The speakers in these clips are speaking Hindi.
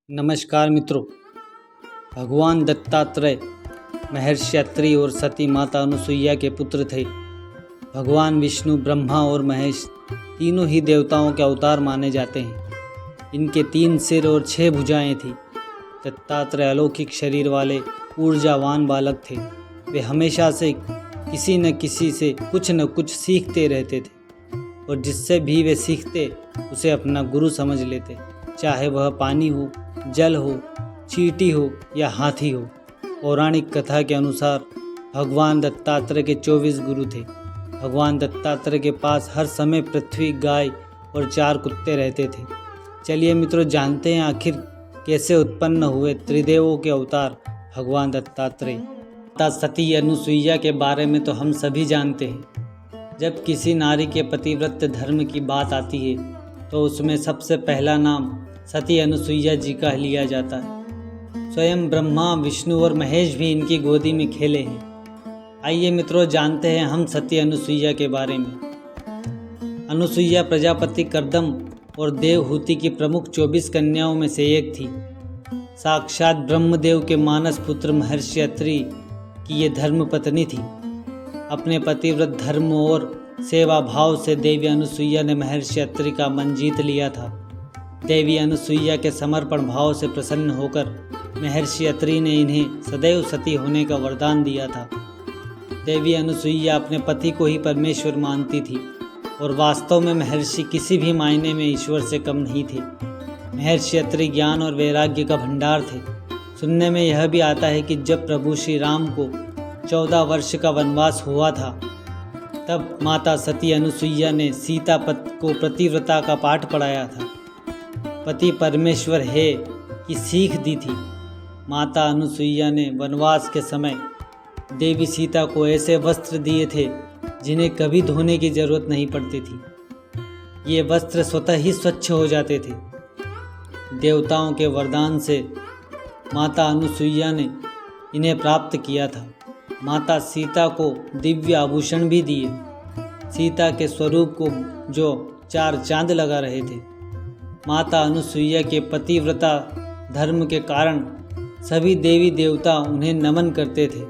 नमस्कार मित्रों। भगवान दत्तात्रेय महर्षि अत्रि और सती माता अनुसुईया के पुत्र थे। भगवान विष्णु, ब्रह्मा और महेश तीनों ही देवताओं के अवतार माने जाते हैं। इनके 3 सिर और 6 भुजाएं थीं। दत्तात्रेय अलौकिक शरीर वाले ऊर्जावान बालक थे। वे हमेशा से किसी न किसी से कुछ न कुछ सीखते रहते थे और जिससे भी वे सीखते उसे अपना गुरु समझ लेते, चाहे वह पानी हो, जल हो, चींटी हो या हाथी हो। पौराणिक कथा के अनुसार भगवान दत्तात्रेय के 24 गुरु थे। भगवान दत्तात्रेय के पास हर समय पृथ्वी, गाय और 4 कुत्ते रहते थे। चलिए मित्रों, जानते हैं आखिर कैसे उत्पन्न हुए त्रिदेवों के अवतार भगवान दत्तात्रेय। माता सती अनुसुईया के बारे में तो हम सभी जानते हैं। जब किसी नारी के पतिव्रत धर्म की बात आती है तो उसमें सबसे पहला नाम सती अनुसुईया जी का लिया जाता है। स्वयं ब्रह्मा, विष्णु और महेश भी इनकी गोदी में खेले हैं। आइए मित्रों, जानते हैं हम सती अनुसुईया के बारे में। अनुसुईया प्रजापति कर्दम और देवहूति की प्रमुख 24 कन्याओं में से एक थी। साक्षात ब्रह्मदेव के मानस पुत्र महर्षि अत्रि की ये धर्म पत्नी थी। अपने पतिव्रत धर्म और सेवा भाव से देवी अनुसुईया ने महर्षि अत्रि का मन जीत लिया था। देवी अनुसुईया के समर्पण भाव से प्रसन्न होकर महर्षि अत्रि ने इन्हें सदैव सती होने का वरदान दिया था। देवी अनुसुईया अपने पति को ही परमेश्वर मानती थी और वास्तव में महर्षि किसी भी मायने में ईश्वर से कम नहीं थे। महर्षि अत्रि ज्ञान और वैराग्य का भंडार थे। सुनने में यह भी आता है कि जब प्रभु श्री राम को 14 वर्ष का वनवास हुआ था, तब माता सती अनुसुईया ने सीता को पतिव्रता का पाठ पढ़ाया था। पति परमेश्वर है की सीख दी थी। माता अनुसुईया ने वनवास के समय देवी सीता को ऐसे वस्त्र दिए थे जिन्हें कभी धोने की जरूरत नहीं पड़ती थी। ये वस्त्र स्वतः ही स्वच्छ हो जाते थे। देवताओं के वरदान से माता अनुसुईया ने इन्हें प्राप्त किया था। माता सीता को दिव्य आभूषण भी दिए। सीता के स्वरूप को जो 4 चांद लगा रहे थे। माता अनुसुईया के पतिव्रता धर्म के कारण सभी देवी देवता उन्हें नमन करते थे।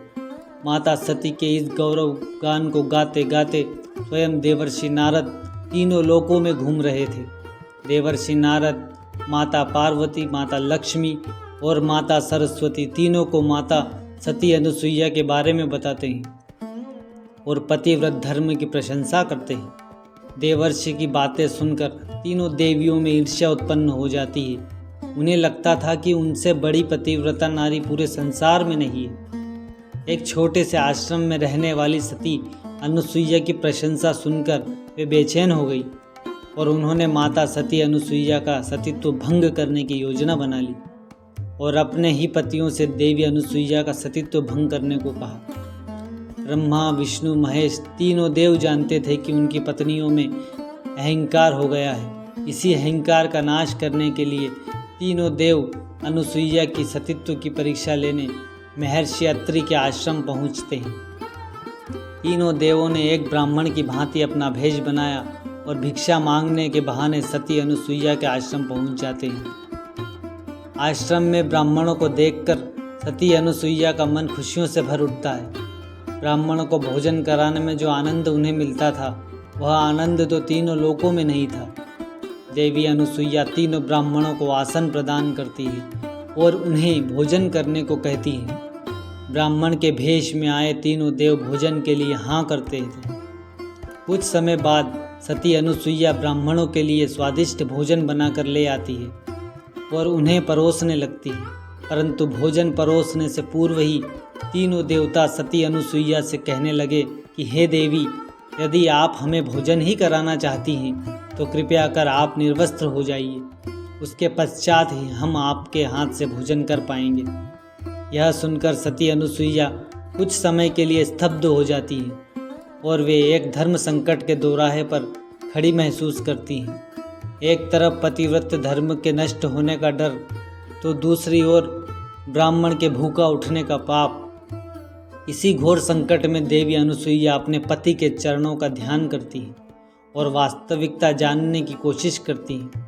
माता सती के इस गौरव गान को गाते गाते स्वयं देवर्षि नारद तीनों लोकों में घूम रहे थे। देवर्षि नारद माता पार्वती, माता लक्ष्मी और माता सरस्वती तीनों को माता सती अनुसुईया के बारे में बताते हैं और पतिव्रत धर्म की प्रशंसा करते हैं। देवर्षि की बातें सुनकर तीनों देवियों में ईर्ष्या उत्पन्न हो जाती है। उन्हें लगता था कि उनसे बड़ी पतिव्रता नारी पूरे संसार में नहीं है। एक छोटे से आश्रम में रहने वाली सती अनुसुईया की प्रशंसा सुनकर वे बेचैन हो गई और उन्होंने माता सती अनुसुईया का सतीत्व भंग करने की योजना बना ली और अपने ही पतियों से देवी अनुसुईया का सतीत्व भंग करने को कहा। ब्रह्मा, विष्णु, महेश तीनों देव जानते थे कि उनकी पत्नियों में अहंकार हो गया है। इसी अहंकार का नाश करने के लिए तीनों देव अनुसुईया की सतीत्व की परीक्षा लेने महर्षि अत्रि के आश्रम पहुंचते हैं। तीनों देवों ने एक ब्राह्मण की भांति अपना भेष बनाया और भिक्षा मांगने के बहाने सती अनुसुईया के आश्रम पहुंच जाते हैं। आश्रम में ब्राह्मणों को देखकर सती अनुसुईया का मन खुशियों से भर उठता है। ब्राह्मणों को भोजन कराने में जो आनंद उन्हें मिलता था, वह आनंद तो तीनों लोकों में नहीं था। देवी अनुसुईया तीनों ब्राह्मणों को आसन प्रदान करती है और उन्हें भोजन करने को कहती है। ब्राह्मण के भेष में आए तीनों देव भोजन के लिए हाँ करते थे। कुछ समय बाद सती अनुसुईया ब्राह्मणों के लिए स्वादिष्ट भोजन बनाकर ले आती है और उन्हें परोसने लगती है। परंतु भोजन परोसने से पूर्व ही तीनों देवता सती अनुसुईया से कहने लगे कि हे देवी, यदि आप हमें भोजन ही कराना चाहती हैं तो कृपया कर आप निर्वस्त्र हो जाइए। उसके पश्चात ही हम आपके हाथ से भोजन कर पाएंगे। यह सुनकर सती अनुसुईया कुछ समय के लिए स्तब्ध हो जाती है और वे एक धर्म संकट के दोराहे पर खड़ी महसूस करती हैं। एक तरफ पतिव्रत धर्म के नष्ट होने का डर, तो दूसरी ओर ब्राह्मण के भूखा उठने का पाप। इसी घोर संकट में देवी अनुसुईया अपने पति के चरणों का ध्यान करती है और वास्तविकता जानने की कोशिश करती है।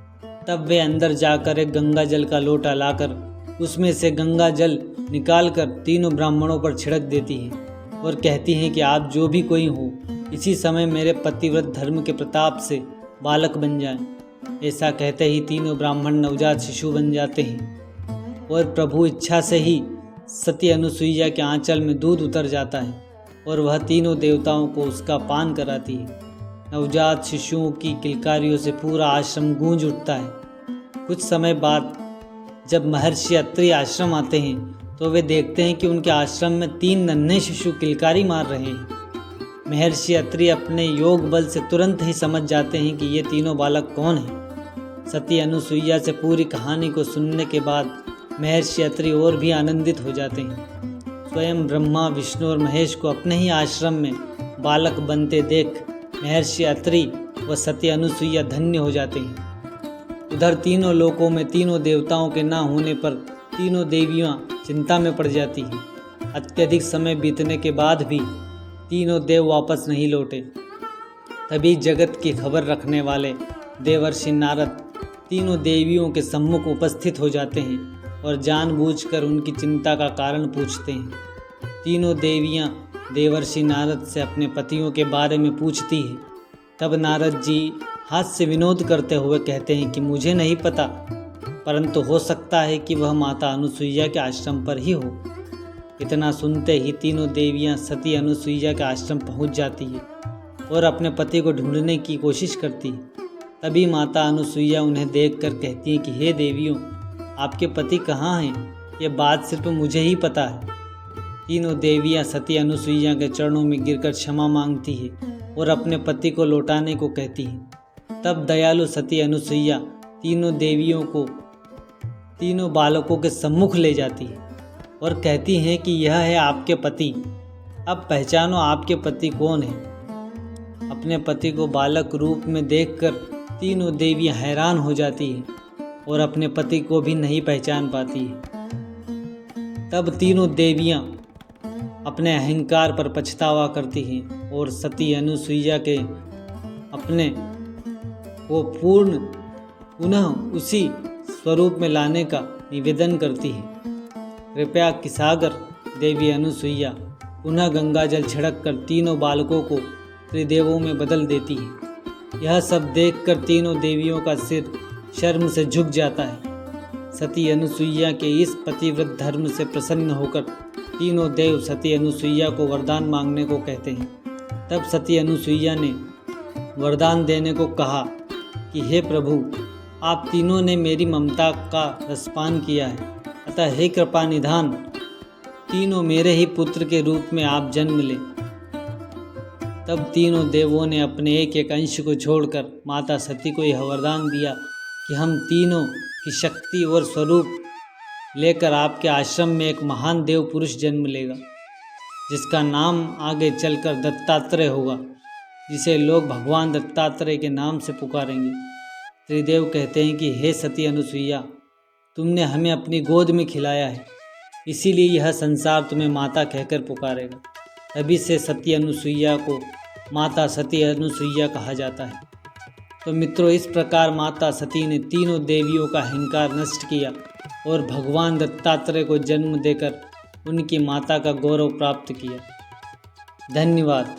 तब वे अंदर जाकर एक गंगा जल का लोटा लाकर उसमें से गंगा जल निकालकर तीनों ब्राह्मणों पर छिड़क देती हैं और कहती हैं कि आप जो भी कोई हो, इसी समय मेरे पतिव्रत धर्म के प्रताप से बालक बन जाएं। ऐसा कहते ही तीनों ब्राह्मण नवजात शिशु बन जाते हैं और प्रभु इच्छा से ही सती अनुसुईया के आंचल में दूध उतर जाता है और वह तीनों देवताओं को उसका पान कराती है। नवजात शिशुओं की किलकारियों से पूरा आश्रम गूंज उठता है। कुछ समय बाद जब महर्षि अत्रि आश्रम आते हैं तो वे देखते हैं कि उनके आश्रम में 3 नन्हे शिशु किलकारी मार रहे हैं। महर्षि अत्रि अपने योग बल से तुरंत ही समझ जाते हैं कि ये तीनों बालक कौन हैं। सती अनुसुईया से पूरी कहानी को सुनने के बाद महर्षि अत्रि और भी आनंदित हो जाते हैं। स्वयं ब्रह्मा, विष्णु और महेश को अपने ही आश्रम में बालक बनते देख महर्षि अत्रि व सती अनुसुईया धन्य हो जाते हैं। उधर तीनों लोकों में तीनों देवताओं के ना होने पर तीनों देवियां चिंता में पड़ जाती हैं। अत्यधिक समय बीतने के बाद भी तीनों देव वापस नहीं लौटे। तभी जगत की खबर रखने वाले देवर्षि नारद तीनों देवियों के सम्मुख उपस्थित हो जाते हैं और जानबूझकर उनकी चिंता का कारण पूछते हैं। तीनों देवियां देवर्षि नारद से अपने पतियों के बारे में पूछती है। तब नारद जी हास्य विनोद करते हुए कहते हैं कि मुझे नहीं पता, परंतु हो सकता है कि वह माता अनुसुईया के आश्रम पर ही हो। इतना सुनते ही तीनों देवियां सती अनुसुईया के आश्रम पहुंच जाती है और अपने पति को ढूंढने की कोशिश करती है। तभी माता अनुसुईया उन्हें देखकर कहती है कि हे देवियों, आपके पति कहाँ हैं? ये बात सिर्फ मुझे ही पता है। तीनों देवियां सती अनुसुईया के चरणों में गिरकर क्षमा मांगती है और अपने पति को लौटाने को कहती है। तब दयालु सती अनुसुईया तीनों देवियों को तीनों बालकों के सम्मुख ले जाती है और कहती हैं कि यह है आपके पति, अब पहचानो आपके पति कौन है। अपने पति को बालक रूप में देखकर तीनों देवियां हैरान हो जाती हैं और अपने पति को भी नहीं पहचान पाती है। तब तीनों देवियां अपने अहंकार पर पछतावा करती हैं और सती अनुसुईया के अपने को पुनः उसी स्वरूप में लाने का निवेदन करती है। कृपया किसागर देवी अनुसुईया पुनः गंगाजल छिड़क कर तीनों बालकों को त्रिदेवों में बदल देती है। यह सब देखकर तीनों देवियों का सिर शर्म से झुक जाता है। सती अनुसुईया के इस पतिव्रत धर्म से प्रसन्न होकर तीनों देव सती अनुसुईया को वरदान मांगने को कहते हैं। तब सती अनुसुईया ने वरदान देने को कहा कि हे प्रभु, आप तीनों ने मेरी ममता का रसपान किया है, अतः हे कृपा निधान, तीनों मेरे ही पुत्र के रूप में आप जन्म लें। तब तीनों देवों ने अपने एक एक अंश को छोड़कर माता सती को यह वरदान दिया कि हम तीनों की शक्ति और स्वरूप लेकर आपके आश्रम में एक महान देव पुरुष जन्म लेगा, जिसका नाम आगे चलकर दत्तात्रेय होगा, जिसे लोग भगवान दत्तात्रेय के नाम से पुकारेंगे। त्रिदेव कहते हैं कि हे सती अनुसुईया, तुमने हमें अपनी गोद में खिलाया है, इसीलिए यह संसार तुम्हें माता कहकर पुकारेगा। तभी से सती अनुसुईया को माता सती अनुसुईया कहा जाता है। तो मित्रों, इस प्रकार माता सती ने तीनों देवियों का अहंकार नष्ट किया और भगवान दत्तात्रेय को जन्म देकर उनकी माता का गौरव प्राप्त किया। धन्यवाद।